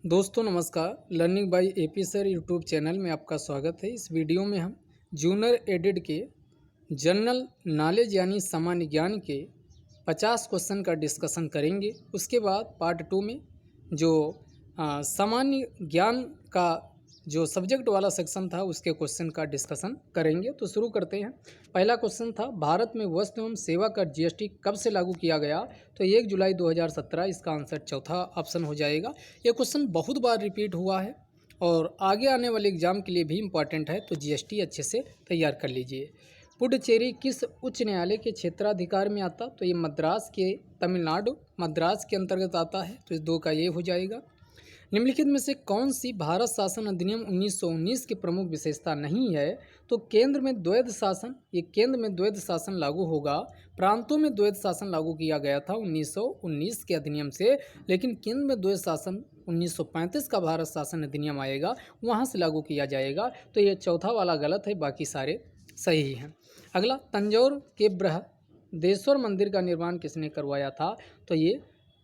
दोस्तों नमस्कार। Learning by AP sir YouTube channel में आपका स्वागत है। इस वीडियो में हम जूनियर एडेड के जनरल नॉलेज यानी सामान्य ज्ञान के 50 क्वेश्चन का डिस्कशन करेंगे। उसके बाद पार्ट 2 में जो सामान्य ज्ञान का जो सब्जेक्ट वाला सेक्शन था उसके क्वेश्चन का डिस्कशन करेंगे। तो शुरू करते हैं। पहला क्वेश्चन था, भारत में वस्तु एवं सेवा कर जीएसटी कब से लागू किया गया? तो 1 जुलाई 2017 इसका आंसर चौथा ऑप्शन हो जाएगा। ये क्वेश्चन बहुत बार रिपीट हुआ है और आगे आने वाले एग्जाम के लिए भी इम्पॉर्टेंट है, तो जीएसटी अच्छे से तैयार कर लीजिए। पुडुचेरी किस उच्च न्यायालय के क्षेत्राधिकार में आता? तो ये मद्रास के तमिलनाडु मद्रास के अंतर्गत आता है, तो इस दो का ये हो जाएगा। निम्नलिखित में से कौन सी भारत शासन अधिनियम 1919 की प्रमुख विशेषता नहीं है? तो केंद्र में द्वैध शासन, ये केंद्र में द्वैध शासन लागू होगा। प्रांतों में द्वैध शासन लागू किया गया था 1919 के अधिनियम से, लेकिन केंद्र में द्वैध शासन 1935 का भारत शासन अधिनियम आएगा, वहाँ से लागू किया जाएगा। तो ये चौथा वाला गलत है, बाकी सारे सही हैं। अगला, तंजौर के बृहदेश्वर मंदिर का निर्माण किसने करवाया था? तो ये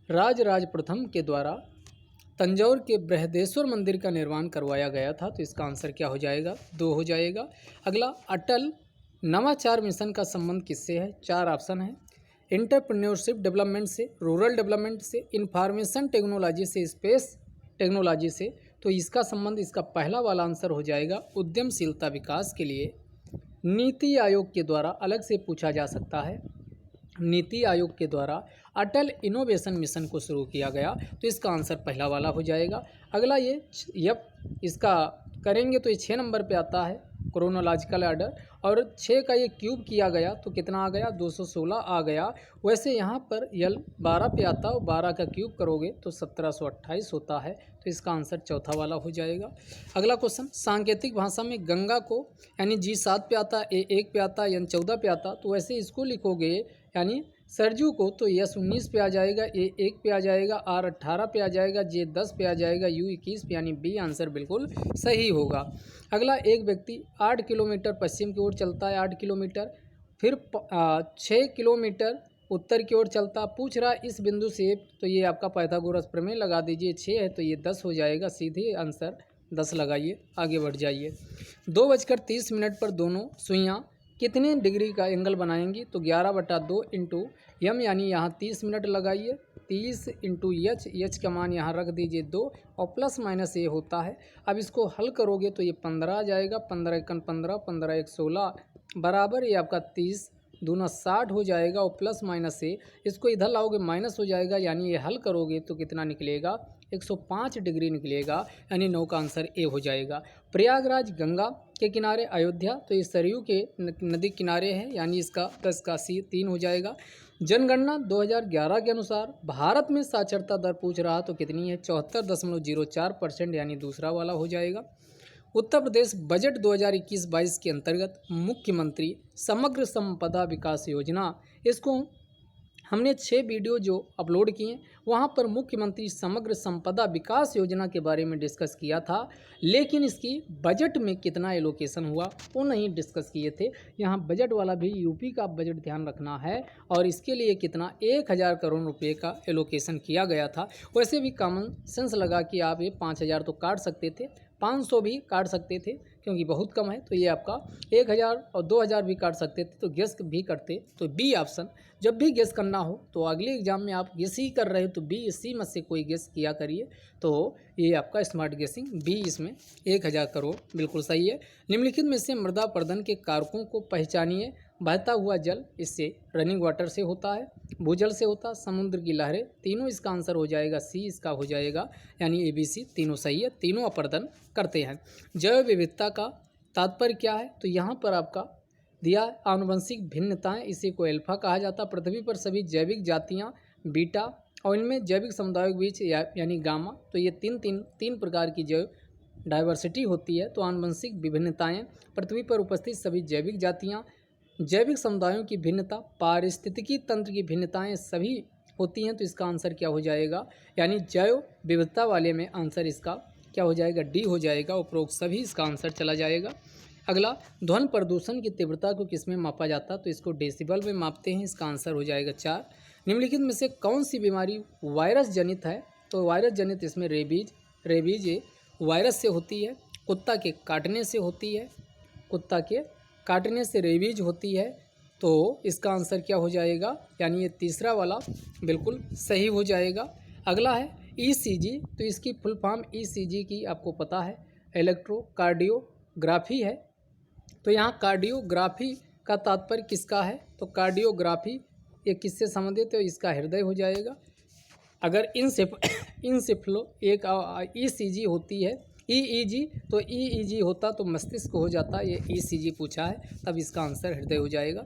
राजराज प्रथम के द्वारा तंजौर के बृहदेश्वर मंदिर का निर्माण करवाया गया था, तो इसका आंसर क्या हो जाएगा? 2 हो जाएगा। अगला, अटल नवाचार मिशन का संबंध किससे है? 4 ऑप्शन है। एंटरप्रेन्योरशिप डेवलपमेंट से, रूरल डेवलपमेंट से, इंफॉर्मेशन टेक्नोलॉजी से, स्पेस टेक्नोलॉजी से। तो इसका संबंध, इसका पहला वाला आंसर हो जाएगा उद्यमशीलता विकास के लिए नीति आयोग के द्वारा अलग से पूछा जा सकता है। नीति आयोग के द्वारा अटल इनोवेशन मिशन को शुरू किया गया, तो इसका आंसर पहला वाला हो जाएगा। अगला, ये इसका करेंगे तो ये 6 नंबर पे आता है क्रोनोलॉजिकल ऑर्डर, और 6 का ये क्यूब किया गया तो कितना आ गया? 216 आ गया। वैसे यहाँ पर यल 12 पे आता है, 12 का क्यूब करोगे तो 1728 होता है, तो इसका आंसर चौथा वाला हो जाएगा। अगला क्वेश्चन, सांकेतिक भाषा में गंगा को यानी G7 पे आता, A1 पे आता, N14 पे आता, तो वैसे इसको लिखोगे यानी सरजू को तो S19 पे आ जाएगा, A1 पे आ जाएगा, R18 पे आ जाएगा, J10 पे आ जाएगा, U21 पे, यानी बी आंसर बिल्कुल सही होगा। अगला, एक व्यक्ति 8 किलोमीटर पश्चिम की ओर चलता है, 8 किलोमीटर, फिर 6 किलोमीटर उत्तर की ओर चलता। पूछ रहा इस बिंदु से, तो ये आपका पाइथागोरस प्रमेय लगा दीजिए, 6 है तो ये 10 हो जाएगा, सीधे आंसर 10 लगाइए, आगे बढ़ जाइए। 2:30 पर दोनों सुइयाँ कितने डिग्री का एंगल बनाएंगी? तो 11/2 इंटू यम, यानी यहाँ 30 मिनट लगाइए, 30 इंटू एच का मान यहाँ रख दीजिए 2, और प्लस माइनस ये होता है। अब इसको हल करोगे तो ये 15 आ जाएगा, 15 एकन 15, 15 एक 16 बराबर ये आपका 30, दूना 60 हो जाएगा, और प्लस माइनस से इसको इधर लाओगे माइनस हो जाएगा, यानी ये हल करोगे तो कितना निकलेगा? 105 डिग्री निकलेगा, यानी 9 का आंसर ए हो जाएगा। प्रयागराज गंगा के किनारे, अयोध्या तो ये सरयू के नदी किनारे है, यानी इसका 10 का सी 3 हो जाएगा। जनगणना 2011 के अनुसार भारत में साक्षरता दर पूछ रहा तो कितनी है? 74.04%, यानी दूसरा वाला हो जाएगा। उत्तर प्रदेश बजट 2021-22 के अंतर्गत मुख्यमंत्री समग्र संपदा विकास योजना, इसको हमने 6 वीडियो जो अपलोड किए वहाँ पर मुख्यमंत्री समग्र संपदा विकास योजना के बारे में डिस्कस किया था, लेकिन इसकी बजट में कितना एलोकेशन हुआ वो नहीं डिस्कस किए थे। यहाँ बजट वाला भी यूपी का बजट ध्यान रखना है, और इसके लिए कितना 1000 करोड़ रुपए का एलोकेशन किया गया था। वैसे भी कॉमन सेंस लगा कि आप ये 5000 तो काट सकते थे, 500 भी काट सकते थे क्योंकि बहुत कम है, तो ये आपका 1000 और 2000 भी काट सकते थे, तो गेस भी करते तो बी ऑप्शन। जब भी गेस करना हो तो अगले एग्जाम में आप गेस ही कर रहे हो तो बी, इसी में से कोई गेस किया करिए, तो ये आपका स्मार्ट गेसिंग बी, इसमें 1000 करोड़ बिल्कुल सही है। निम्नलिखित में से मृदा प्रदन के कारकों को पहचानिए। बहता हुआ जल, इससे रनिंग वाटर से होता है, भूजल से होता, समुद्र की लहरें, तीनों इसका आंसर हो जाएगा, सी इसका हो जाएगा, यानी ABC तीनों सही है, तीनों अपर्दन करते हैं। जैव विविधता का तात्पर्य क्या है? तो यहाँ पर आपका दिया आनुवंशिक भिन्नताएं, इसी को एल्फा कहा जाता। पृथ्वी पर सभी जैविक जातियाँ बीटा, और इनमें जैविक समुदायों के बीच यानी गामा, तो ये तीन प्रकार की जैव डाइवर्सिटी होती है। तो आनुवंशिक विभिन्नताएं, पृथ्वी पर उपस्थित सभी जैविक जातियाँ, जैविक समुदायों की भिन्नता, पारिस्थितिकी तंत्र की भिन्नताएं सभी होती हैं, तो इसका आंसर क्या हो जाएगा? यानी जैव विविधता वाले में आंसर इसका क्या हो जाएगा? डी हो जाएगा, उपरोक्त सभी इसका आंसर चला जाएगा। अगला, ध्वनि प्रदूषण की तीव्रता को किस में मापा जाता है? तो इसको डेसिबल में मापते हैं, इसका आंसर हो जाएगा 4। निम्नलिखित में से कौन सी बीमारी वायरस जनित है? तो वायरस जनित इसमें रेबीज, रेबीज ये वायरस से होती है, कुत्ता के काटने से होती है, कुत्ता के काटने से रेबीज होती है। तो इसका आंसर क्या हो जाएगा, यानी ये तीसरा वाला बिल्कुल सही हो जाएगा। अगला है ईसीजी, तो इसकी फुल फॉर्म ईसीजी की आपको पता है, इलेक्ट्रोकार्डियोग्राफी है। तो यहाँ कार्डियोग्राफी का तात्पर्य किसका है, तो कार्डियोग्राफी ये किससे संबंधित है, इसका हृदय हो जाएगा। अगर इंसेफ्लो एक ईसीजी होती है, ईईजी, तो ईईजी होता तो मस्तिष्क हो जाता, ये ईसीजी पूछा है, तब इसका आंसर हृदय हो जाएगा।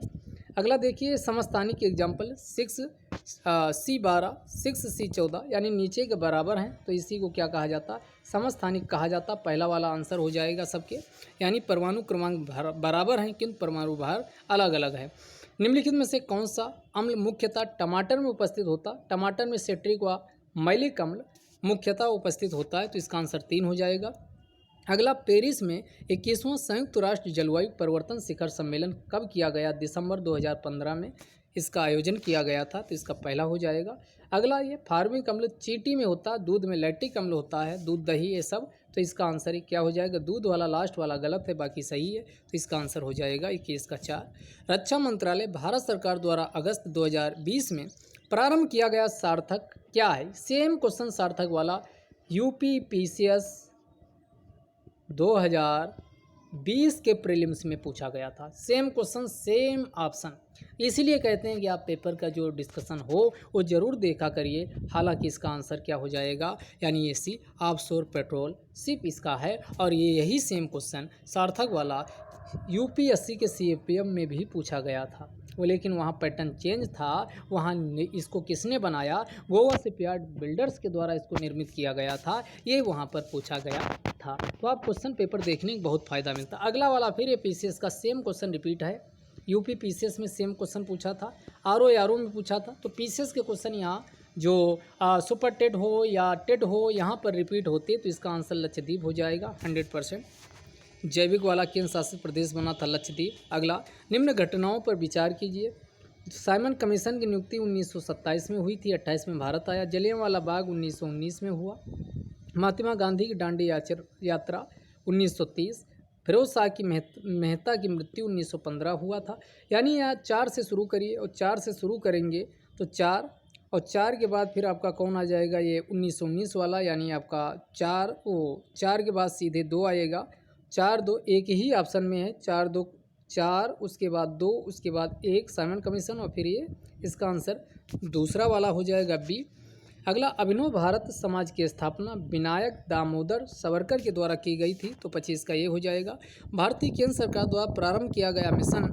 अगला देखिए समस्थानिक एग्जाम्पल 6C12 6C14 यानी नीचे के बराबर हैं, तो इसी को क्या कहा जाता, समस्थानिक कहा जाता। पहला वाला आंसर हो जाएगा सबके, यानी परमाणु क्रमांक बराबर हैं किंतु परमाणु भार अलग अलग है। निम्नलिखित में से कौन सा अम्ल मुख्यतः टमाटर में उपस्थित होता, टमाटर में सिट्रिक व मैलिक अम्ल मुख्यतः उपस्थित होता है, तो इसका आंसर 3 हो जाएगा। अगला पेरिस में 21वां संयुक्त राष्ट्र जलवायु परिवर्तन शिखर सम्मेलन कब किया गया, दिसंबर 2015 में इसका आयोजन किया गया था, तो इसका पहला हो जाएगा। अगला ये फार्मिक अम्ल चींटी में होता है, दूध में लैक्टिक अम्ल होता है, दूध दही ये सब, तो इसका आंसर क्या हो जाएगा, दूध वाला लास्ट वाला गलत है, बाकी सही है, तो इसका आंसर हो जाएगा 21 का 4। रक्षा मंत्रालय भारत सरकार द्वारा अगस्त 2020 में प्रारंभ किया गया सार्थक क्या है, सेम क्वेश्चन सार्थक वाला यूपीपीसीएस 2020 के प्रीलिम्स में पूछा गया था, सेम क्वेश्चन सेम ऑप्शन, इसीलिए कहते हैं कि आप पेपर का जो डिस्कशन हो वो ज़रूर देखा करिए। हालांकि इसका आंसर क्या हो जाएगा, यानी ये सी ऑफशोर पेट्रोल शिप इसका है, और ये यही सेम क्वेश्चन सार्थक वाला यूपीएससी के सीएपीएफ में भी पूछा गया था, वो लेकिन वहाँ पैटर्न चेंज था, वहाँ इसको किसने बनाया, गोवा शिपयार्ड बिल्डर्स के द्वारा इसको निर्मित किया गया था, ये वहाँ पर पूछा गया था। तो आप क्वेश्चन पेपर देखने का बहुत फ़ायदा मिलता। अगला वाला फिर ये पीसीएस का सेम क्वेश्चन रिपीट है, यूपी पीसीएस में सेम क्वेश्चन पूछा था, आरओ में पूछा था, तो पीसीएस के क्वेश्चन यहाँ जो सुपर टेट हो या टेट हो यहाँ पर रिपीट होते, तो इसका आंसर लक्षद्वीप हो जाएगा 100%। जैविक वाला केंद्र शासित प्रदेश बना था लक्षद्वीप। अगला निम्न घटनाओं पर विचार कीजिए। साइमन कमीशन की नियुक्ति 1927 में हुई थी, 28 में भारत आया। जलियांवाला बाग 1919 में हुआ। महात्मा गांधी की दांडी यात्रा 1930। फिरोज शाह की मेहता की मृत्यु 1915 हुआ था। यानी यहाँ 4 से शुरू करिए, और 4 से शुरू करेंगे तो 4, और 4 के बाद फिर आपका कौन आ जाएगा, ये 1919 वाला, यानी आपका 4 के बाद सीधे 2 आएगा। 4 2 एक ही ऑप्शन में है, 4 2 4, उसके बाद 2, उसके बाद 1 साइमन कमीशन, और फिर ये इसका आंसर दूसरा वाला हो जाएगा बी। अगला अभिनव भारत समाज की स्थापना विनायक दामोदर सावरकर के द्वारा की गई थी, तो 25 का ये हो जाएगा। भारतीय केंद्र सरकार द्वारा प्रारंभ किया गया मिशन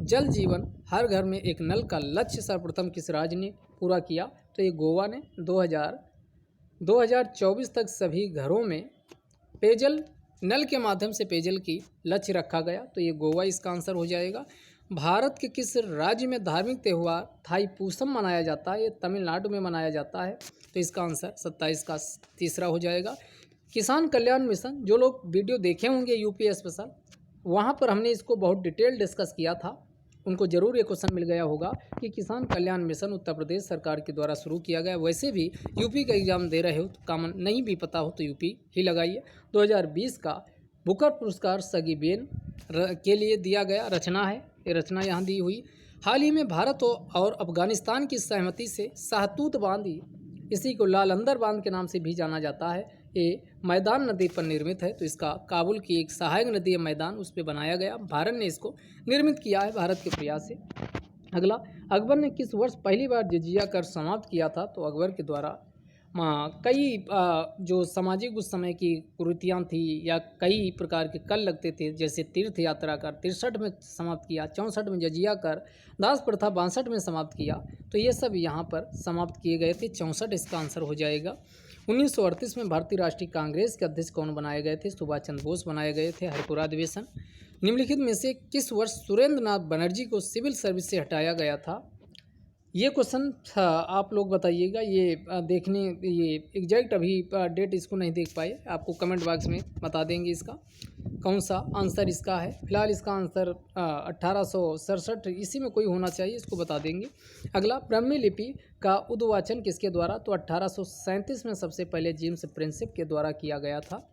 जल जीवन हर घर में एक नल का लक्ष्य सर्वप्रथम किस राज्य ने पूरा किया, तो ये गोवा ने। 2024 तक सभी घरों में पेयजल नल के माध्यम से पेयजल की लक्ष्य रखा गया, तो ये गोवा इसका आंसर हो जाएगा। भारत के किस राज्य में धार्मिक त्यौहार थाईपुसम मनाया जाता है, ये तमिलनाडु में मनाया जाता है, तो इसका आंसर 27 का तीसरा हो जाएगा। किसान कल्याण मिशन, जो लोग वीडियो देखे होंगे यूपी स्पेशल, वहाँ पर हमने इसको बहुत डिटेल डिस्कस किया था, उनको ज़रूर ये क्वेश्चन मिल गया होगा कि किसान कल्याण मिशन उत्तर प्रदेश सरकार के द्वारा शुरू किया गया। वैसे भी यूपी का एग्जाम दे रहे हो तो कॉमन नहीं भी पता हो तो यूपी ही लगाइए। 2020 का बुकर पुरस्कार सगी बेन के लिए दिया गया रचना है, ये रचना यहाँ दी हुई। हाल ही में भारत और अफगानिस्तान की सहमति से शाहतूत बांध, इसी को लालंदर बांध के नाम से भी जाना जाता है, ये मैदान नदी पर निर्मित है, तो इसका काबुल की एक सहायक नदी है मैदान, उस पर बनाया गया। भारत ने इसको निर्मित किया है भारत के प्रयास से। अगला, अकबर ने किस वर्ष पहली बार जजिया कर समाप्त किया था, तो अकबर के द्वारा कई जो सामाजिक उस समय की कुरीतियाँ थी या कई प्रकार के कर लगते थे, जैसे तीर्थ यात्रा कर 63 में समाप्त किया, 64 में जजिया कर, दास प्रथा 62 में समाप्त किया, तो ये सब यहाँ पर समाप्त किए गए थे। 64 इसका आंसर हो जाएगा। 1938 में भारतीय राष्ट्रीय कांग्रेस के अध्यक्ष कौन बनाए गए थे, सुभाष चंद्र बोस बनाए गए थे। हरिपुरा अधिवेशन। निम्नलिखित में से किस वर्ष सुरेंद्र नाथ बनर्जी को सिविल सर्विस से हटाया गया था, ये क्वेश्चन आप लोग बताइएगा, ये देखने ये एग्जैक्ट अभी डेट इसको नहीं देख पाए, आपको कमेंट बॉक्स में बता देंगे इसका कौन सा आंसर इसका है। फिलहाल इसका आंसर 1867 इसी में कोई होना चाहिए, इसको बता देंगे। अगला, ब्राह्मी लिपि का उद्वाचन किसके द्वारा? तो 1837 में सबसे पहले जेम्स प्रिंसेप के द्वारा किया गया था।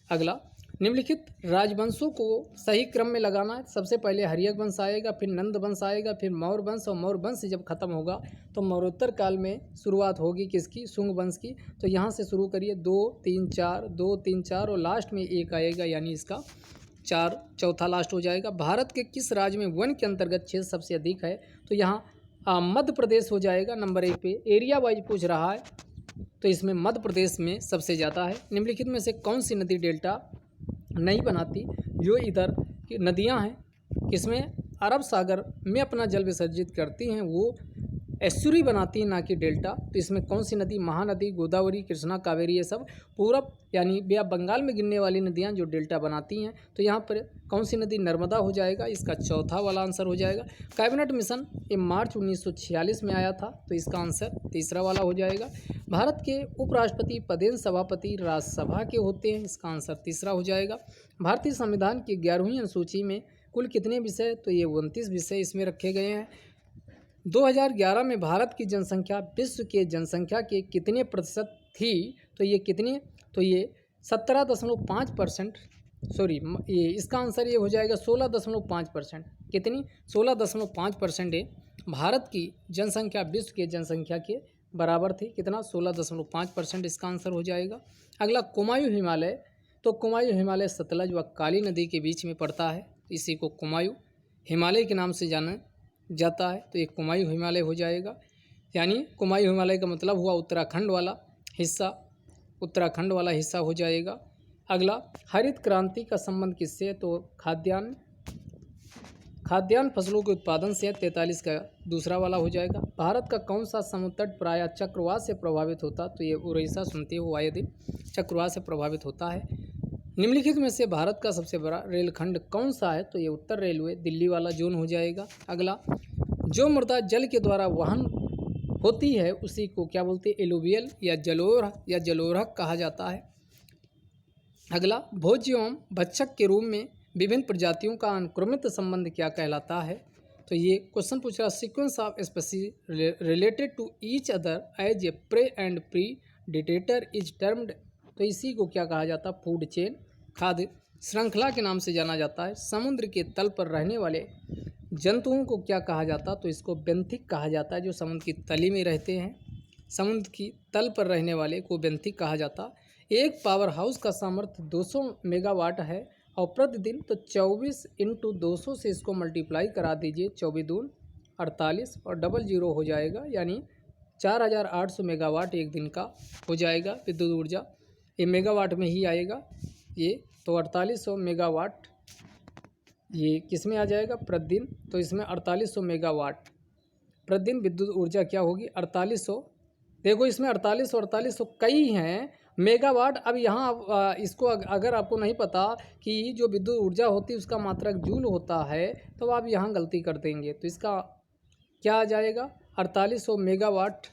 अगला, निम्नलिखित राजवंशों को सही क्रम में लगाना है। सबसे पहले हर्यक वंश आएगा, फिर नंद वंश आएगा, फिर मौर्य वंश, और मौर्य वंश जब खत्म होगा तो मौर्योत्तर काल में शुरुआत होगी किसकी? शुंग वंश की। तो यहाँ से शुरू करिए, 2 3 4 2 3 4 और लास्ट में 1 आएगा, यानी इसका 4 चौथा लास्ट हो जाएगा। भारत के किस राज्य में वन के अंतर्गत क्षेत्र सबसे अधिक है? तो यहाँ मध्य प्रदेश हो जाएगा नंबर 1 पे। एरिया वाइज पूछ रहा है तो इसमें मध्य प्रदेश में सबसे ज़्यादा है। निम्नलिखित में से कौन सी नदी डेल्टा नहीं बनाती? जो इधर की नदियां हैं किसमें? अरब सागर में अपना जल विसर्जित करती हैं, वो एस्चुरी बनाती हैं, ना कि डेल्टा। तो इसमें कौन सी नदी? महानदी, गोदावरी, कृष्णा, कावेरी, ये सब पूरब यानी बे बंगाल में गिरने वाली नदियां जो डेल्टा बनाती हैं। तो यहाँ पर कौन सी नदी? नर्मदा हो जाएगा, इसका चौथा वाला आंसर हो जाएगा। कैबिनेट मिशन ये मार्च 1946 में आया था, तो इसका आंसर तीसरा वाला हो जाएगा। भारत के उपराष्ट्रपति पदेन सभापति राज्यसभा के होते हैं, इसका आंसर तीसरा हो जाएगा। भारतीय संविधान की 11वीं अनुसूची में कुल कितने विषय? तो ये 29 विषय इसमें रखे गए हैं। 2011 में भारत की जनसंख्या विश्व के जनसंख्या के कितने प्रतिशत थी? तो ये कितने? तो ये 17.5%, सॉरी ये इसका आंसर ये हो जाएगा 16.5%। कितनी? 16.5% है। भारत की जनसंख्या विश्व के जनसंख्या के बराबर थी। कितना? 16.5% इसका आंसर हो जाएगा। अगला, कुमायूं हिमालय। तो कुमायूं हिमालय सतलज व काली नदी के बीच में पड़ता है, इसी को कुमायूं हिमालय के नाम से जाना जाता है। तो ये कुमायूं हिमालय हो जाएगा, यानी कुमायूं हिमालय का मतलब हुआ उत्तराखंड वाला हिस्सा, उत्तराखंड वाला हिस्सा हो जाएगा। अगला, हरित क्रांति का संबंध किससे है? तो खाद्यान्न फसलों के उत्पादन से 43 का दूसरा वाला हो जाएगा। भारत का कौन सा समुद्र तट प्रायः चक्रवात से प्रभावित होता? तो ये उड़ीसा, सुनते हो आए दिन, चक्रवात से प्रभावित होता है। निम्नलिखित में से भारत का सबसे बड़ा रेलखंड कौन सा है? तो ये उत्तर रेलवे दिल्ली वाला जोन हो जाएगा। अगला, जो मृदा जल के द्वारा वहन होती है उसी को क्या बोलते हैं? एलुवियल या जलोढ़ कहा जाता है। अगला, भोज्य एवं भक्षक के रूप में विभिन्न प्रजातियों का अनुक्रमित संबंध क्या कहलाता है? तो ये क्वेश्चन पूछ रहा, sequence of species related to each other as a prey and predator is termed. तो इसी को क्या कहा जाता है? फूड चेन, खाद्य श्रृंखला के नाम से जाना जाता है। समुद्र के तल पर रहने वाले जंतुओं को क्या कहा जाता? तो इसको बेंथिक कहा जाता है, जो समुद्र की तली में रहते हैं। समुद्र की तल पर रहने वाले को बेंथिक कहा जाता। एक पावर हाउस का सामर्थ्य 200 मेगावाट है और प्रतिदिन, तो 24 × 200 से इसको मल्टीप्लाई करा दीजिए, 24 दून 48 और डबल जीरो हो जाएगा, यानी 4800 मेगावाट एक दिन का हो जाएगा विद्युत ऊर्जा। ये मेगावाट में ही आएगा ये, तो 4800 मेगावाट ये किस में आ जाएगा? प्रतिदिन। तो इसमें 4800 मेगावाट प्रतिदिन विद्युत ऊर्जा क्या होगी? 4800। देखो इसमें 4800 कई हैं मेगावाट। अब यहाँ इसको अगर आपको नहीं पता कि जो विद्युत ऊर्जा होती है उसका मात्रक जूल होता है, तो आप यहाँ गलती कर देंगे। तो इसका क्या आ जाएगा? 4800 मेगावाट,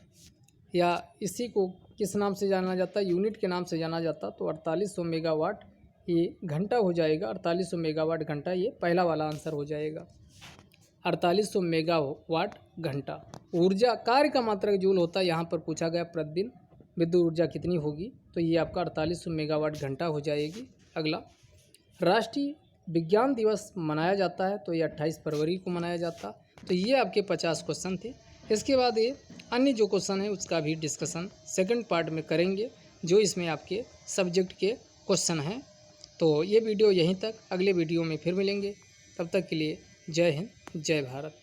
या इसी को किस नाम से जाना जाता है? यूनिट के नाम से जाना जाता। तो 4800 मेगावाट ये घंटा हो जाएगा। 4800 मेगावाट घंटा, ये पहला वाला आंसर हो जाएगा। 4800 मेगावाट घंटा ऊर्जा कार्य का मात्रक जूल होता है। यहाँ पर पूछा गया प्रतिदिन विद्युत ऊर्जा कितनी होगी, तो ये आपका 4800 मेगावाट घंटा हो जाएगी। अगला, राष्ट्रीय विज्ञान दिवस मनाया जाता है, तो ये 28 फरवरी को मनाया जाता। तो ये आपके 50 क्वेश्चन थे। इसके बाद ये अन्य जो क्वेश्चन है उसका भी डिस्कशन सेकंड पार्ट में करेंगे, जो इसमें आपके सब्जेक्ट के क्वेश्चन हैं। तो ये वीडियो यहीं तक, अगले वीडियो में फिर मिलेंगे। तब तक के लिए जय हिंद, जय भारत।